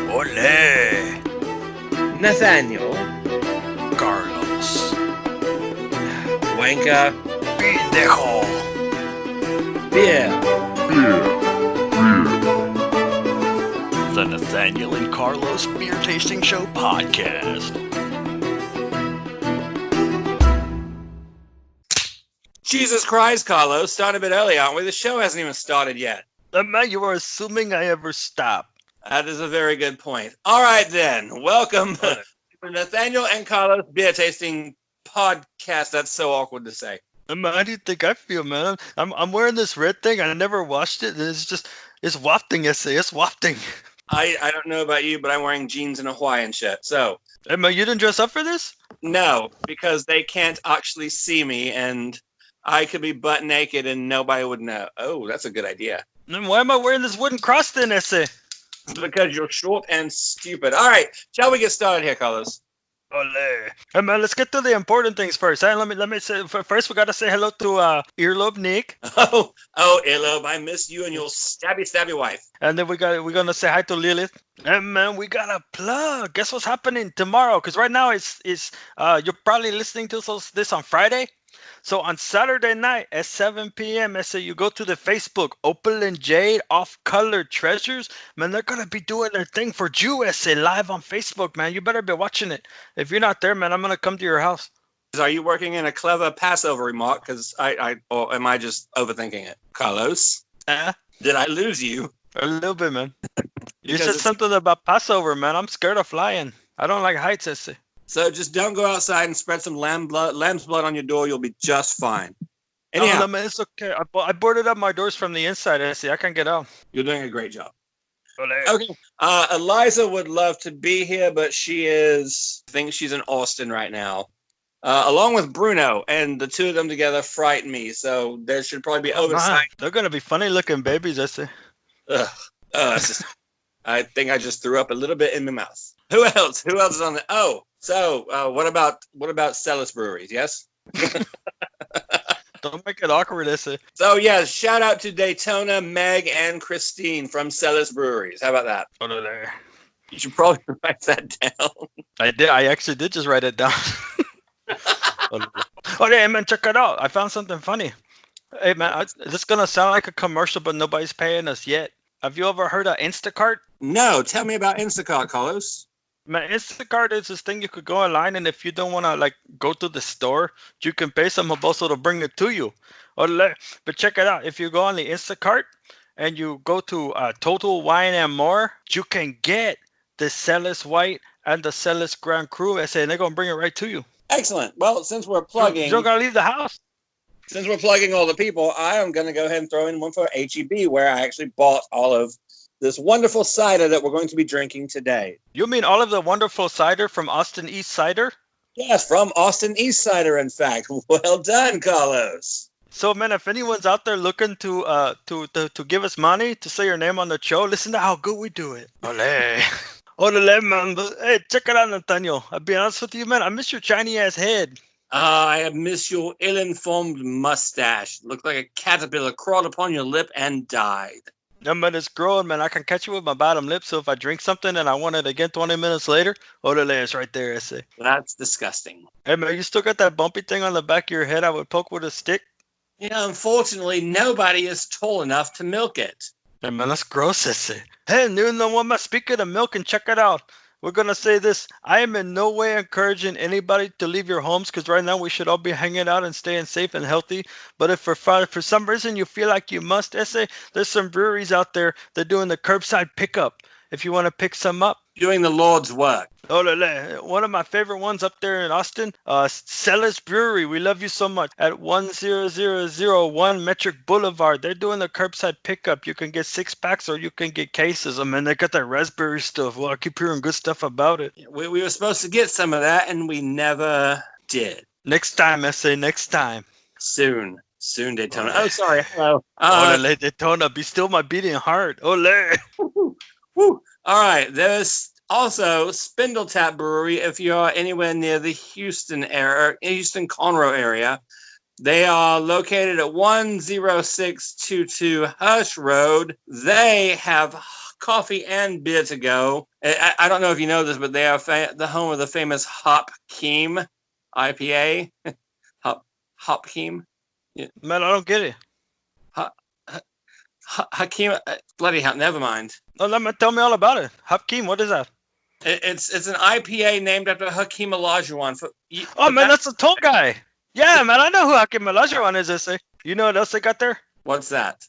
Ole! Nathaniel. Carlos. Wanker. Pendejo. Beer. The Nathaniel and Carlos Beer Tasting Show podcast. Jesus Christ, Carlos. Starting a bit early, aren't we? The show hasn't even started yet. Man, you are assuming I ever stop. That is a very good point. All right, then. Welcome to the Nathaniel and Carlos Beer Tasting podcast. That's so awkward to say. Man, how do you think I feel, man? I'm wearing this red thing. I never washed it. It's wafting, it's wafting. I don't know about you, but I'm wearing jeans and a Hawaiian shirt. So, Hey, man, you didn't dress up for this? no, because they can't actually see me, and I could be butt naked and nobody would know. Oh, that's a good idea. Then why am I wearing this wooden cross then, Essay? Because you're short and stupid. All right, shall we get started here, Carlos? Ole. Hey, man, let's get to the important things first. Hey, let me say first we gotta say hello to Earlobe Nick, Oh, Elob, I miss you and your stabby wife. and then we're gonna say hi to Lilith. And man, we got a plug. Guess what's happening tomorrow? Because right now it's you're probably listening to this on Friday. So on Saturday night at 7 p.m., you go to the Facebook, Opal and Jade Off Color Treasures. Man, they're going to be doing their thing for you, live on Facebook, man. You better be watching it. If you're not there, man, I'm going to come to your house. Are you working in a clever Passover remark? Because or am I just overthinking it? Carlos, did I lose you? A little bit, man. You Because said it's- something about Passover, man. I'm scared of flying. I don't like heights, Essay. So just don't go outside and spread some lamb's blood on your door. You'll be just fine. No, Anyhow, man, it's okay. I boarded up my doors from the inside, Essay. I can't get out. you're doing a great job. Ole. Okay. Eliza would love to be here, but I think she's in Austin right now, along with Bruno, and the two of them together frighten me. So there should probably be Man, oversight. they're going to be funny looking babies, Essay. It's just- I think I just threw up a little bit in my mouth. Who else? Who else is on the? Oh, so what about Stella's breweries? Yes. Don't make it awkward, Essay. So yeah, shout out to Daytona, Meg, and Christine from Stella's Breweries. How about that? Ole. You should probably write that down. I did. I actually did just write it down. Okay, man, check it out. I found something funny. Hey, man, this is gonna sound like a commercial, but nobody's paying us yet. Have you ever heard of Instacart? No, tell me about Instacart, Carlos. Man, Instacart is this thing you could go online, and if you don't want to go to the store, you can pay some also to bring it to you. But check it out. If you go on the Instacart and you go to Total Wine and More, you can get the Celis White and the Celis Grand Cru, and they're gonna bring it right to you. Excellent. Well, since we're You plugging, don't gotta leave the house. since we're plugging all the people, I am going to go ahead and throw in one for HEB, where I actually bought all of this wonderful cider that we're going to be drinking today. You mean all of the wonderful cider from Austin East Cider? Yes, from Austin East Cider, in fact. Well done, Carlos. So, man, if anyone's out there looking to give us money to say your name on the show, listen to how good we do it. Ole. Ole, man. But, hey, check it out, Nathaniel. I'll be honest with you, man. I miss your shiny ass head. I miss your ill-informed mustache. Looked like a caterpillar crawled upon your lip and died. No, man, it's growing, man. I can catch it with my bottom lip, so if I drink something and I want it again 20 minutes later, ole, it's right there, I say. That's disgusting. Hey, man, you still got that bumpy thing on the back of your head I would poke with a stick? Unfortunately, nobody is tall enough to milk it. Hey, man, that's gross, I say. Hey, new no one, speaking of milk, and check it out. We're going to say this. I am in no way encouraging anybody to leave your homes, because right now we should all be hanging out and staying safe and healthy. But if for some reason you feel like you must, there's some breweries out there that are doing the curbside pickup if you want to pick some up. Doing the Lord's work. One of my favorite ones up there in Austin, Celis Brewery. We love you so much. At 10001 Metric Boulevard, they're doing the curbside pickup. You can get 6-packs or you can get cases. I mean, they got that raspberry stuff. Well, I keep hearing good stuff about it. We were supposed to get some of that, and we never did. Next time, next time. Soon, Daytona. Oh, sorry. Hello. Ole, Daytona, be still my beating heart. Ole. Woo. All right. There's also Spindle Tap Brewery. If you're anywhere near the Houston Conroe area, they are located at 10622 Hush Road. They have coffee and beer to go. I don't know if you know this, but they are the home of the famous Hop Keem IPA. Hop Keem. Man, I don't get it. Hakeem, bloody hell, never mind. No, tell me all about it. Hakeem, what is that? It's an IPA named after Hakeem Olajuwon. Man, that's a tall guy. Yeah, man, I know who Hakeem Olajuwon is. They say. You know what else they got there? What's that?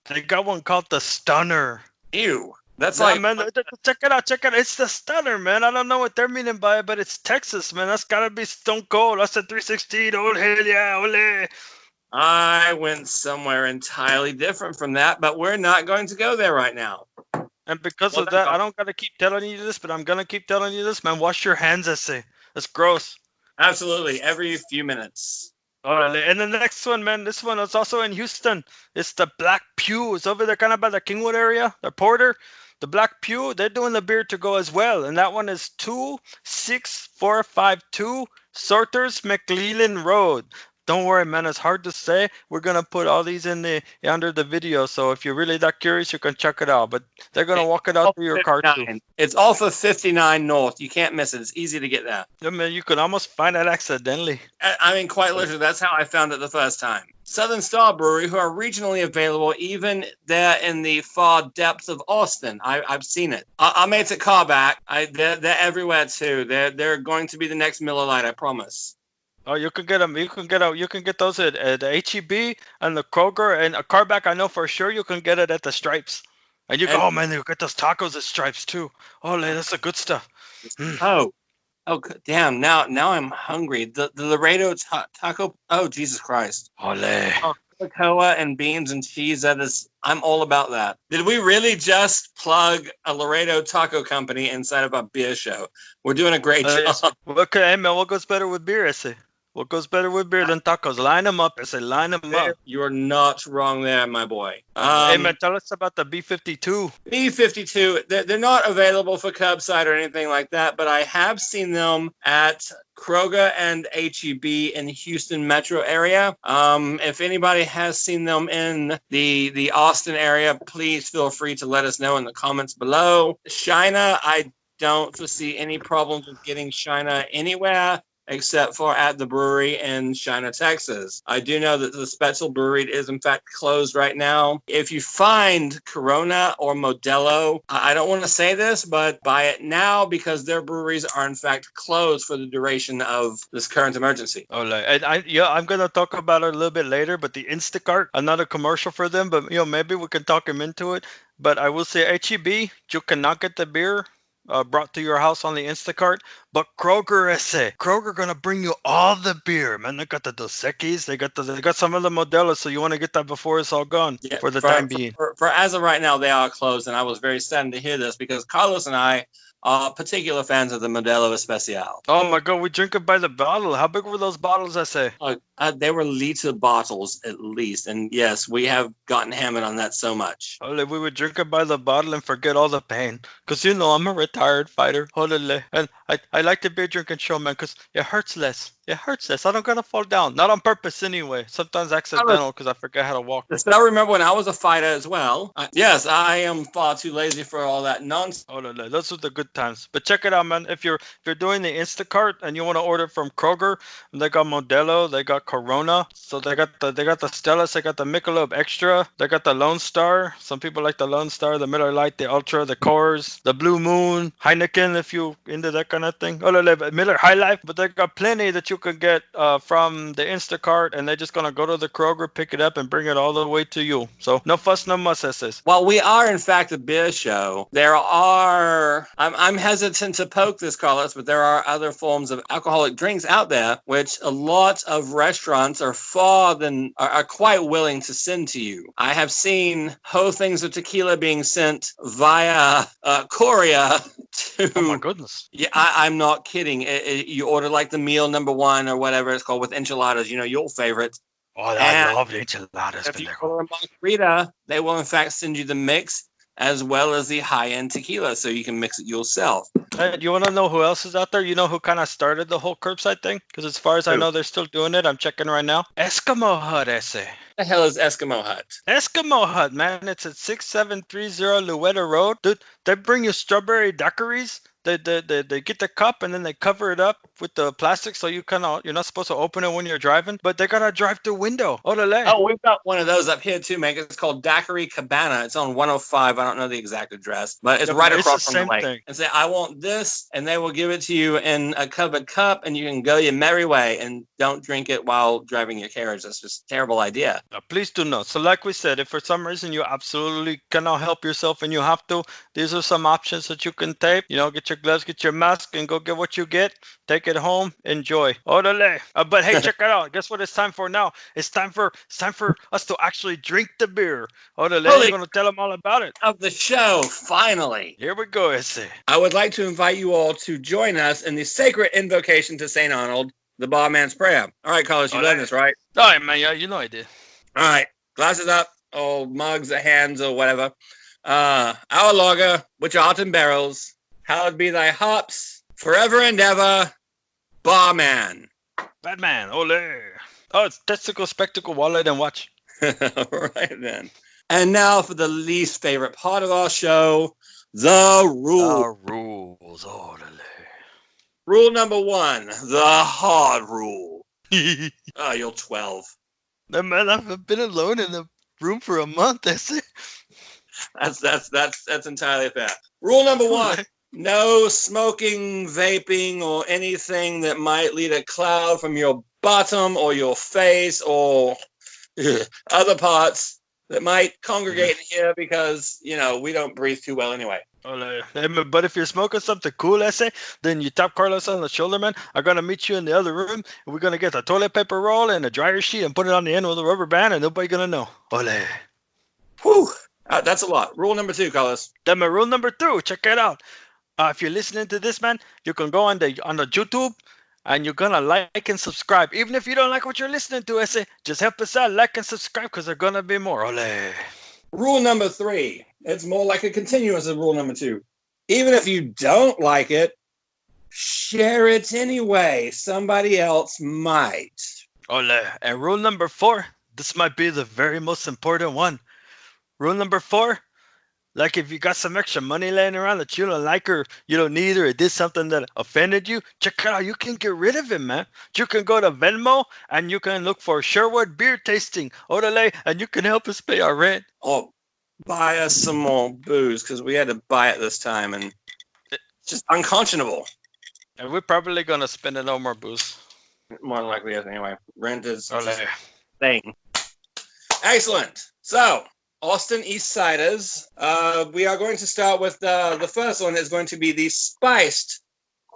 They got one called the Stunner. Ew. That's like, man, check it out. It's the Stunner, man. I don't know what they're meaning by it, but it's Texas, man. That's gotta be Stone Cold. That's a 316. Oh, hell yeah, ole. I went somewhere entirely different from that, but we're not going to go there right now. And because of that, I don't gotta keep telling you this, but I'm gonna keep telling you this, man. Wash your hands, I say. That's gross. Absolutely, every few minutes. All right, and the next one, man, this one is also in Houston. It's the Black Pew. It's over there kind of by the Kingwood area, the Porter. The Black Pew, they're doing the beer to go as well. And that one is 26452 Sorters McLeland Road. Don't worry, man. It's hard to say. We're going to put all these in under the video. So if you're really that curious, you can check it out. But they're going to walk it out through your car, too. It's off of 59 North. You can't miss it. It's easy to get there. Yeah, man, you could almost find it accidentally. I mean, quite literally, that's how I found it the first time. Southern Star Brewery, who are regionally available even there in the far depths of Austin. I've seen it. Our mates at Carback, they're everywhere, too. They're going to be the next Miller Lite, I promise. Oh, you can get them. You can get those at the HEB and the Kroger and a Carback. I know for sure you can get it at the Stripes. And you go, oh man, you get those tacos at Stripes too. Oh, man, that's the good stuff. Oh, damn! Now I'm hungry. The Laredo taco. Oh, Jesus Christ! Ole. Oh, barbacoa and beans and cheese. I'm all about that. Did we really just plug a Laredo taco company inside of a beer show? We're doing a great job. Okay, man. What goes better with beer? I say. What goes better with beer than tacos? Line them up. I say, line them up. You are not wrong there, my boy. Hey, man, tell us about the B52. B52, they're not available for curbside or anything like that, but I have seen them at Kroger and HEB in the Houston metro area. If anybody has seen them in the Austin area, please feel free to let us know in the comments below. China, I don't foresee any problems with getting China anywhere except for at the brewery in China, Texas. I do know that the Spritzer brewery is in fact closed right now. If you find Corona or Modelo, I don't want to say this, but buy it now because their breweries are in fact closed for the duration of this current emergency. Oh, and I'm gonna talk about it a little bit later. But the Instacart, another commercial for them, but maybe we can talk him into it. But I will say HEB, you cannot get the beer brought to your house on the Instacart, but Kroger Kroger gonna bring you all the beer, man. They got the Dos Equis, they got some of the Modelos, so you want to get that before it's all gone for the time being. For as of right now, they are closed, and I was very saddened to hear this because Carlos and I are particular fans of the Modelo Especial. Oh my God, we drink it by the bottle. How big were those bottles? I say. They were liter bottles at least, and yes, we have gotten hammered on that so much. We would drink it by the bottle and forget all the pain, cause I'm a retired fighter. And I like the beer drinking show, man, cause it hurts less. It hurts less. I don't gotta fall down, not on purpose anyway. Sometimes accidental, cause I forget how to walk. I remember when I was a fighter as well. Yes, I am far too lazy for all that nonsense. Those are the good times. But check it out, man. If you're doing the Instacart and you want to order from Kroger, they got Modelo, they got Corona, so they got the Stella, they got the Michelob Extra, they got the Lone Star. Some people like the Lone Star, the Miller Lite, the Ultra, the Coors, the Blue Moon, Heineken, if you into that kind of thing. Miller High Life, but they got plenty that you can get from the Instacart, and they're just gonna go to the Kroger, pick it up, and bring it all the way to you. So no fuss, no muss, I says. While we are in fact a beer show, there are I'm hesitant to poke this, Carlos, but there are other forms of alcoholic drinks out there which a lot of restaurants are quite willing to send to you. I have seen whole things of tequila being sent via courier to. Oh my goodness! Yeah, I'm not kidding. You order like the meal number one or whatever it's called with enchiladas. Your favorite. Oh, I love the enchiladas. If you order a margarita, they will in fact send you the mix as well as the high-end tequila, so you can mix it yourself. You want to know who else is out there? You know who kind of started the whole curbside thing? Because as far as I know, they're still doing it. I'm checking right now. Eskimo Hut, esse. The hell is Eskimo Hut? Eskimo Hut, man. It's at 6730 Luetta Road. Dude, they bring you strawberry daiquiris. They get the cup and then they cover it up with the plastic so you're not supposed to open it when you're driving, but they got a drive-through window. Oh, we've got one of those up here too, man. It's called Daiquiri Cabana. It's on 105. I don't know the exact address, but it's right across from the lake. Thing. And say, I want this, and they will give it to you in a covered cup, and you can go your merry way and don't drink it while driving your carriage. That's just a terrible idea. Please do not. So like we said, if for some reason you absolutely cannot help yourself and you have to, these are some options that you can take. Get your gloves, get your mask, and go get what you get. Take it home, enjoy. Orale. But hey, check it out. Guess what it's time for now? It's time for us to actually drink the beer. Orale, we're gonna tell them all about it. Of the show, finally. Here we go, Esse. I would like to invite you all to join us in the sacred invocation to St. Arnold, the barman's prayer. All right, Carlos, you learned this, right? All right, man. Yeah, you know I did. All right, glasses up, or mugs, or hands, or whatever. Our lager, which art in barrels, hallowed be thy hops, forever and ever, barman. Batman, ole. Oh, it's testicle, spectacle, wallet, and watch. All right, then. And now for the least favorite part of our show, the rules. The rules, orale. Rule number 1, the hard rule. Oh, you're 12. Man, I've been alone in the room for a month, that's it. That's entirely fair. Rule number 1. No smoking, vaping, or anything that might lead a cloud from your bottom or your face or other parts that might congregate in here because, we don't breathe too well anyway. But if you're smoking something cool, Esse, then you tap Carlos on the shoulder, man. I'm going to meet you in the other room, and we're going to get a toilet paper roll and a dryer sheet and put it on the end with a rubber band, and nobody's going to know. Ole. Whew. That's a lot. Rule number 2, Carlos. Then my rule number 2, check it out. If you're listening to this, man, you can go on the YouTube and you're gonna like and subscribe. Even if you don't like what you're listening to, Esse, just help us out, like and subscribe, because there's gonna be more. Ole. Rule number 3. It's more like a continuous of rule number 2. Even if you don't like it, share it anyway. Somebody else might. Ole. And rule number 4. This might be the very most important one. Rule number 4. Like if you got some extra money laying around that you don't like or you don't need or it did something that offended you, check it out. You can get rid of it, man. You can go to Venmo and you can look for Sherwood Beer Tasting, Orale, and you can help us pay our rent. Oh, buy us some more booze because we had to buy it this time and it's just unconscionable. And we're probably going to spend it on more booze. More than likely is anyway. Rent is a thing. Excellent. So, Austin East Ciders. We are going to start with the first one is going to be the spiced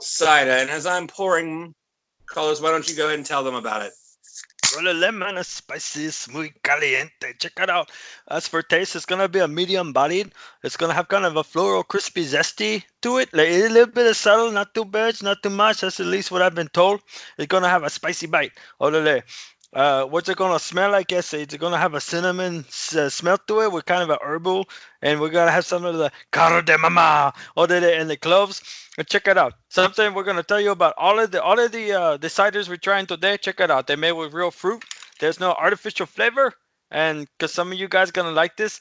cider. And as I'm pouring, Carlos, why don't you go ahead and tell them about it? Lemon is spicy, es muy caliente. Check it out. As for taste, it's going to be a medium bodied. It's going to have kind of a floral, crispy, zesty to it. Like a little bit of subtle, not too bad, not too much. That's at least what I've been told. It's going to have a spicy bite. What's it gonna smell like? Yes, it's gonna have a cinnamon smell to it with kind of a herbal, and we're gonna have some of the caro de mama and the cloves. And check it out. Something we're gonna tell you about all of the ciders we're trying today. Check it out. They're made with real fruit. There's no artificial flavor, and because some of you guys gonna like this,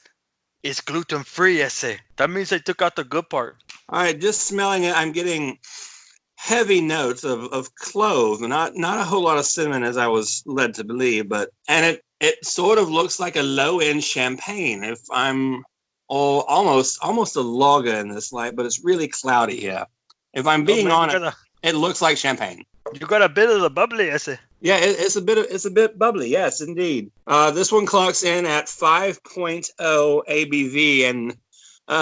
it's gluten free. Esse. That means they took out the good part. All right, just smelling it, I'm getting heavy notes of clove, not a whole lot of cinnamon as I was led to believe, and it sort of looks like a low-end champagne. If I'm almost a lager in this light, but it's really cloudy here. If I'm being honest, it looks like champagne. You got a bit of the bubbly, Esse. Yeah, it's a bit bubbly. Yes, indeed. This one clocks in at 5.0 ABV, and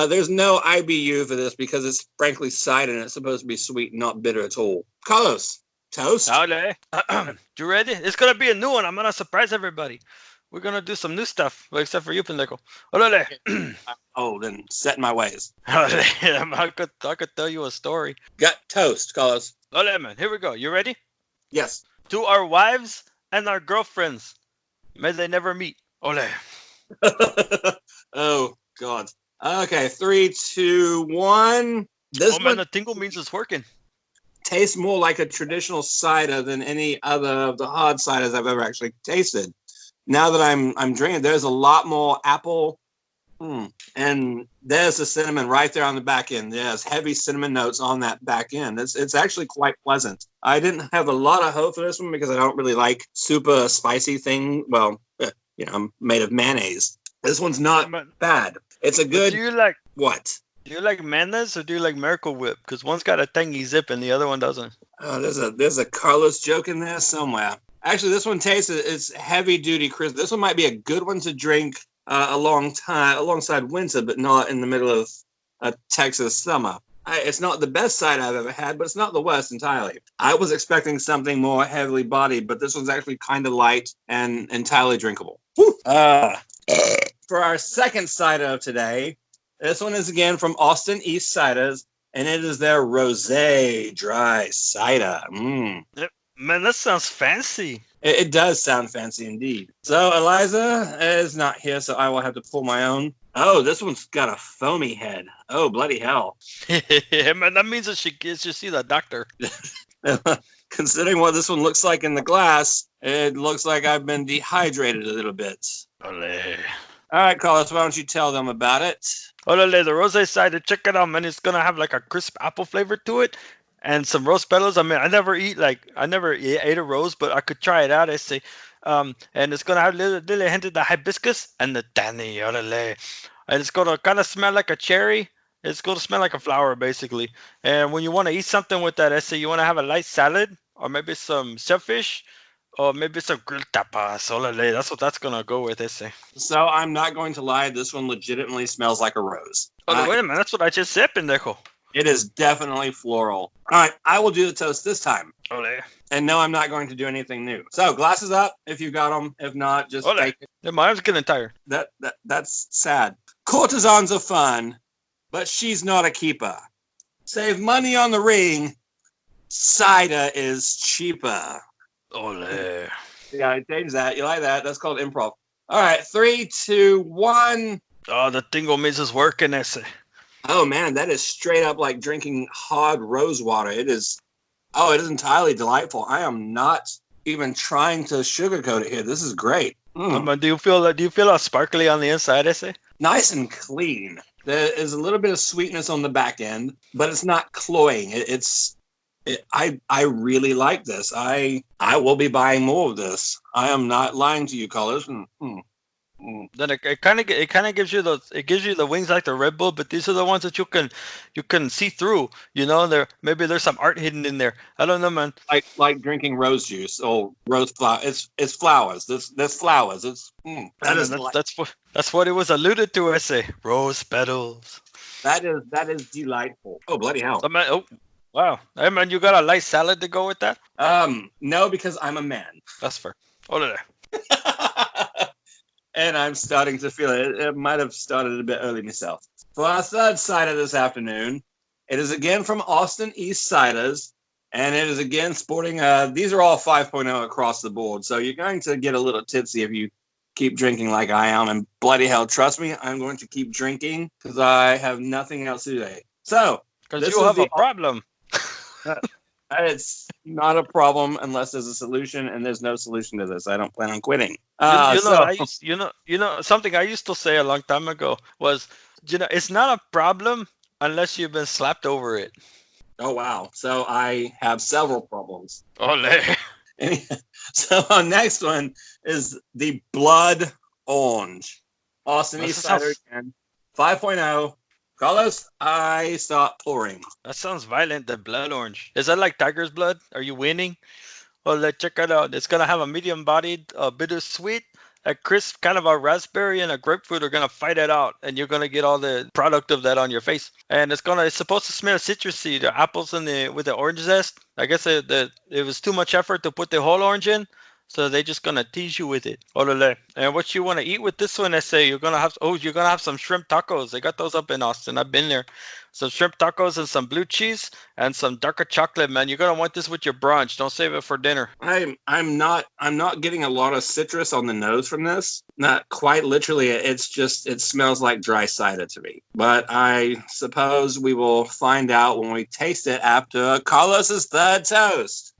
there's no IBU for this because it's frankly cider and it's supposed to be sweet, not bitter at all. Carlos, toast? Howdy. You ready? It's going to be a new one. I'm going to surprise everybody. We're going to do some new stuff, except for you, pendejo. Oh, then set in my ways. I could tell you a story. Got toast, Carlos. Ole, man. Here we go. You ready? Yes. To our wives and our girlfriends, may they never meet. Ole. Oh, God. Okay, 3, 2, 1. This Man, one the tingle means it's working. tastes more like a traditional cider than any other of the hard ciders I've ever actually tasted. Now that I'm drinking, there's a lot more apple, and there's the cinnamon right there on the back end. There's heavy cinnamon notes on that back end. It's actually quite pleasant. I didn't have a lot of hope for this one because I don't really like super spicy thing. Well, I'm made of mayonnaise. This one's not bad. It's a good. Do you like what? Do you like mayonnaise or do you like Miracle Whip? Because one's got a tangy zip and the other one doesn't. Oh, there's a Carlos joke in there somewhere. Actually, this one tastes it's heavy duty crisp. This one might be a good one to drink alongside winter, but not in the middle of a Texas summer. It's not the best cider I've ever had, but it's not the worst entirely. I was expecting something more heavily bodied, but this one's actually kind of light and entirely drinkable. For our second cider of today, this one is again from Austin East Ciders, and it is their Rosé Dry Cider. Man, that sounds fancy. It does sound fancy indeed. So Eliza is not here, so I will have to pull my own. Oh, this one's got a foamy head. Oh, bloody hell. Man, that means that she should see the doctor. Considering what this one looks like in the glass, it looks like I've been dehydrated a little bit. Olé. All right, Carlos, why don't you tell them about it? Olé, the rosé cider, check it out, man. It's going to have like a crisp apple flavor to it and some rose petals. I mean, I never ate a rose, but I could try it out. I say, and it's going to have little hint of the hibiscus and the tanny. Olé. And it's going to kind of smell like a cherry. It's going to smell like a flower, basically. And when you want to eat something with that, I say you want to have a light salad or maybe some shellfish. Or maybe some grilled tapas. Olé, that's what that's going to go with, I say. So I'm not going to lie. This one legitimately smells like a rose. Oh, wait a minute. That's what I just said, pendejo. It is definitely floral. All right, I will do the toast this time. Olé. And no, I'm not going to do anything new. So glasses up if you got them. If not, just take it. Yeah, my arm's getting tired. That's sad. Courtesans are fun, but she's not a keeper. Save money on the ring. Cider is cheaper. Olé. Yeah, change that. You like that? That's called improv. All right, 3, 2, 1. Oh, the tingle means it's working, ese. Oh man, that is straight up like drinking hard rose water. It is entirely delightful. I am not even trying to sugarcoat it here. This is great. Do you feel all sparkly on the inside, ese? Nice and clean. There is a little bit of sweetness on the back end, but it's not cloying. I really like this. I will be buying more of this. I am not lying to you, Carlos. Then it kind of gives you the wings like the Red Bull, but these are the ones that you can see through. You know, maybe there's some art hidden in there. I don't know, man. Like drinking rose juice or rose flower. It's flowers. There's flowers. That's what it was alluded to. I say rose petals. That is delightful. Oh bloody hell! Wow. Hey man, you got a light salad to go with that? No, because I'm a man. That's fair. Olé. And I'm starting to feel it. It might have started a bit early myself. For our third cider this afternoon, it is again from Austin East Ciders, and it is again sporting. These are all 5.0 across the board, so you're going to get a little tipsy if you keep drinking like I am. And bloody hell, trust me, I'm going to keep drinking because I have nothing else to do. So, because you have a problem. It's not a problem unless there's a solution, and there's no solution to this. I don't plan on quitting. Something I used to say a long time ago was, it's not a problem unless you've been slapped over it. Oh wow! So I have several problems. Olé. So our next one is the Blood Orange. Austin East Cider again, 5.0. Carlos, I start pouring. That sounds violent, the blood orange. Is that like tiger's blood? Are you winning? Well, let's check it out. It's going to have a medium-bodied, bittersweet, a crisp kind of a raspberry and a grapefruit are going to fight it out. And you're going to get all the product of that on your face. And it's supposed to smell citrusy, the apples with the orange zest. I guess it was too much effort to put the whole orange in. So they're just gonna tease you with it. Olele. And what you want to eat with this one, I say you're gonna have some shrimp tacos. They got those up in Austin. I've been there. Some shrimp tacos and some blue cheese and some darker chocolate, man. You're gonna want this with your brunch. Don't save it for dinner. I'm not getting a lot of citrus on the nose from this. Not quite literally. It smells like dry cider to me. But I suppose we will find out when we taste it after Carlos's third toast.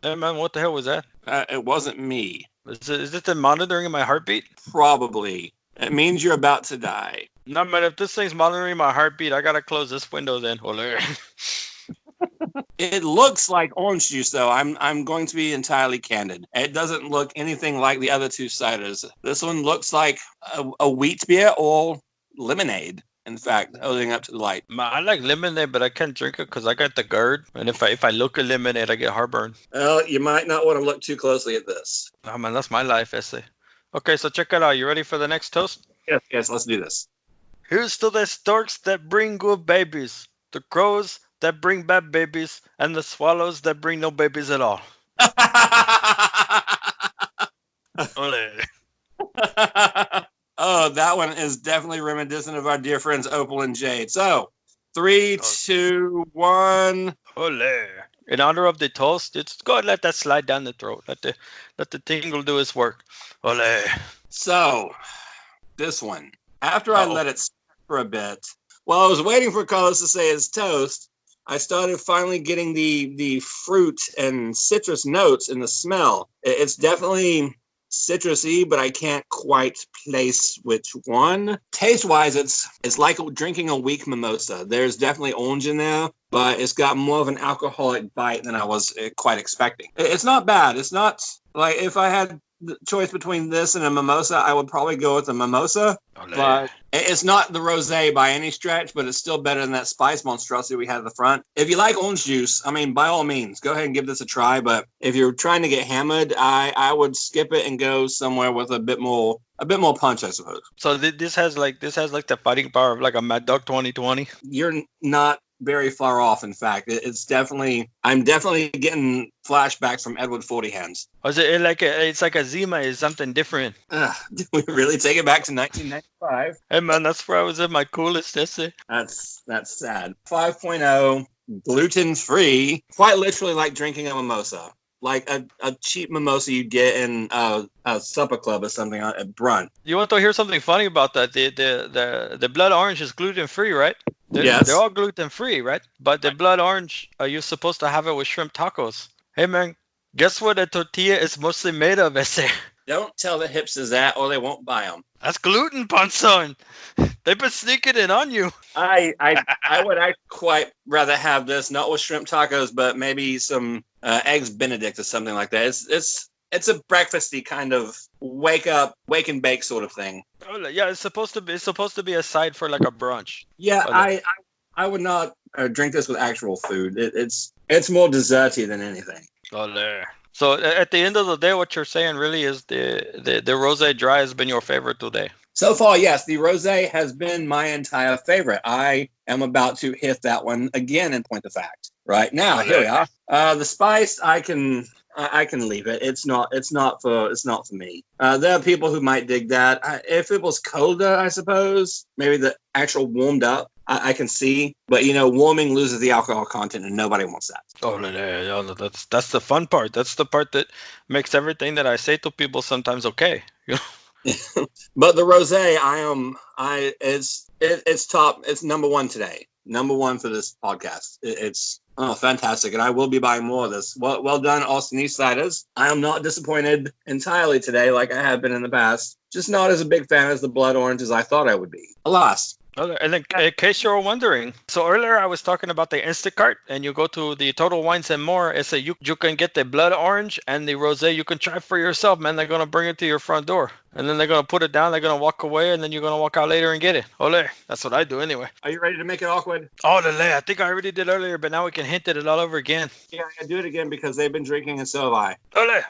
Hey man, what the hell was that? It wasn't me. Is it the monitoring my heartbeat? Probably. It means you're about to die. No man, if this thing's monitoring my heartbeat, I gotta close this window then. Ole. It looks like orange juice, though. I'm going to be entirely candid. It doesn't look anything like the other two ciders. This one looks like a wheat beer or lemonade. In fact, holding up to the light. I like lemonade, but I can't drink it because I got the GERD. And if I look at lemonade, I get heartburn. Well, you might not want to look too closely at this. Oh man, that's my life essay. Okay, so check it out. You ready for the next toast? Yes, let's do this. Here's to the storks that bring good babies, the crows that bring bad babies, and the swallows that bring no babies at all. Ole. Oh, that one is definitely reminiscent of our dear friends Opal and Jade. So, 3, 2, 1. Ole. In honor of the toast, just go ahead and let that slide down the throat. Let the tingle do its work. Ole. So, this one. After I let it sit for a bit, while I was waiting for Carlos to say his toast, I started finally getting the fruit and citrus notes in the smell. It's definitely citrusy, but I can't quite place which one. Taste-wise, it's like drinking a weak mimosa. There's definitely orange in there, but it's got more of an alcoholic bite than I was quite expecting. It's not bad. It's not like if I had the choice between this and a mimosa, I would probably go with a mimosa. But it's not the rosé by any stretch, but it's still better than that spice monstrosity we had at the front. If you like orange juice, I mean, by all means, go ahead and give this a try. But if you're trying to get hammered, I would skip it and go somewhere with a bit more punch, I suppose. So this has like the fighting power of like a Mad Dog 2020. You're not very far off. In fact, I'm definitely getting flashbacks from Edward 40 Hands. Or is it like it's like a Zima is something different? Did we really take it back to 1995? Hey man, that's where I was at my coolest essay. That's sad. 5.0, gluten free, quite literally like drinking a mimosa. Like a cheap mimosa you get in a supper club or something at brunch. You want to hear something funny about that? The blood orange is gluten free, right? Yes. They're all gluten free, right? But the blood orange, you're supposed to have it with shrimp tacos. Hey man, guess what a tortilla is mostly made of, essay? Don't tell the hipsters that, or they won't buy them. That's gluten, Ponson. They've been sneaking it on you. I would quite rather have this, not with shrimp tacos, but maybe some eggs Benedict or something like that. It's a breakfasty kind of wake and bake sort of thing. Oh yeah, it's supposed to be a side for like a brunch. Yeah, I would not drink this with actual food. It's more desserty than anything. Oh there. So at the end of the day, what you're saying really is the rosé dry has been your favorite today. So far, yes, the rosé has been my entire favorite. I am about to hit that one again in point of fact. Right now, here we are. The spice, I can leave it. It's not for me. There are people who might dig that. If it was colder, I suppose maybe the actual warmed up, I can see. But warming loses the alcohol content, and nobody wants that. Oh, yeah, that's the fun part. That's the part that makes everything that I say to people sometimes okay. But the rosé, it's top. It's number one today. Number one for this podcast. It's fantastic, and I will be buying more of this. Well done, Austin East Ciders. I am not disappointed entirely today, like I have been in the past. Just not as a big fan as the blood orange as I thought I would be. Alas. Okay, and then, in case you're wondering, so earlier I was talking about the Instacart, and you go to the Total Wines and More. It's you can get the blood orange and the rosé. You can try for yourself, man. They're gonna bring it to your front door, and then they're gonna put it down. They're gonna walk away, and then you're gonna walk out later and get it. Ole, that's what I do anyway. Are you ready to make it awkward? Oh, I think I already did earlier, but now we can hint at it all over again. Yeah, I do it again because they've been drinking, and so have I. Ole.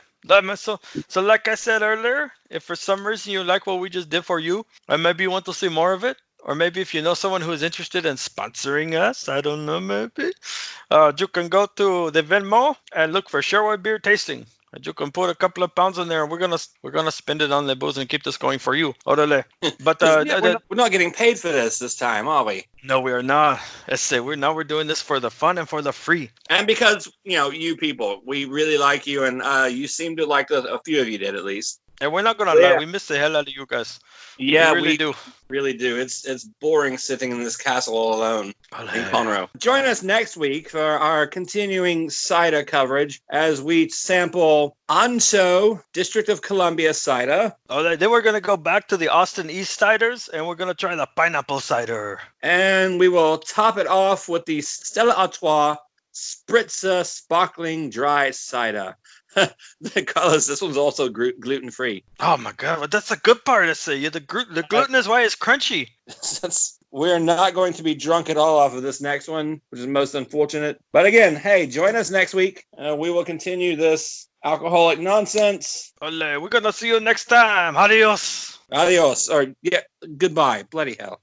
So like I said earlier, if for some reason you like what we just did for you, and maybe you want to see more of it, or maybe if you know someone who is interested in sponsoring us, I don't know, maybe, you can go to the Venmo and look for Sherwood Beer Tasting. And you can put a couple of pounds in there, and we're gonna spend it on the booze and keep this going for you. Orale. But we're not getting paid for this time, are we? no, we are not. We're doing this for the fun and for the free. And because you people, we really like you, and you seem to like a few of you did at least. And we're not gonna lie, we miss the hell out of you guys. Yeah, we really do. Really do. It's boring sitting in this castle all alone in Conroe. Join us next week for our continuing cider coverage as we sample Anxo, District of Columbia cider. Oh, then we're gonna go back to the Austin East ciders, and we're gonna try the pineapple cider. And we will top it off with the Stella Artois Spritzer Sparkling Dry Cider. Carlos, this one's also gluten-free. Oh my god, but that's the good part. The gluten is why it's crunchy. We're not going to be drunk at all off of this next one, which is most unfortunate. But again, hey, join us next week. We will continue this alcoholic nonsense. Ole, we're gonna see you next time. Adios. Adios. Or, goodbye. Bloody hell.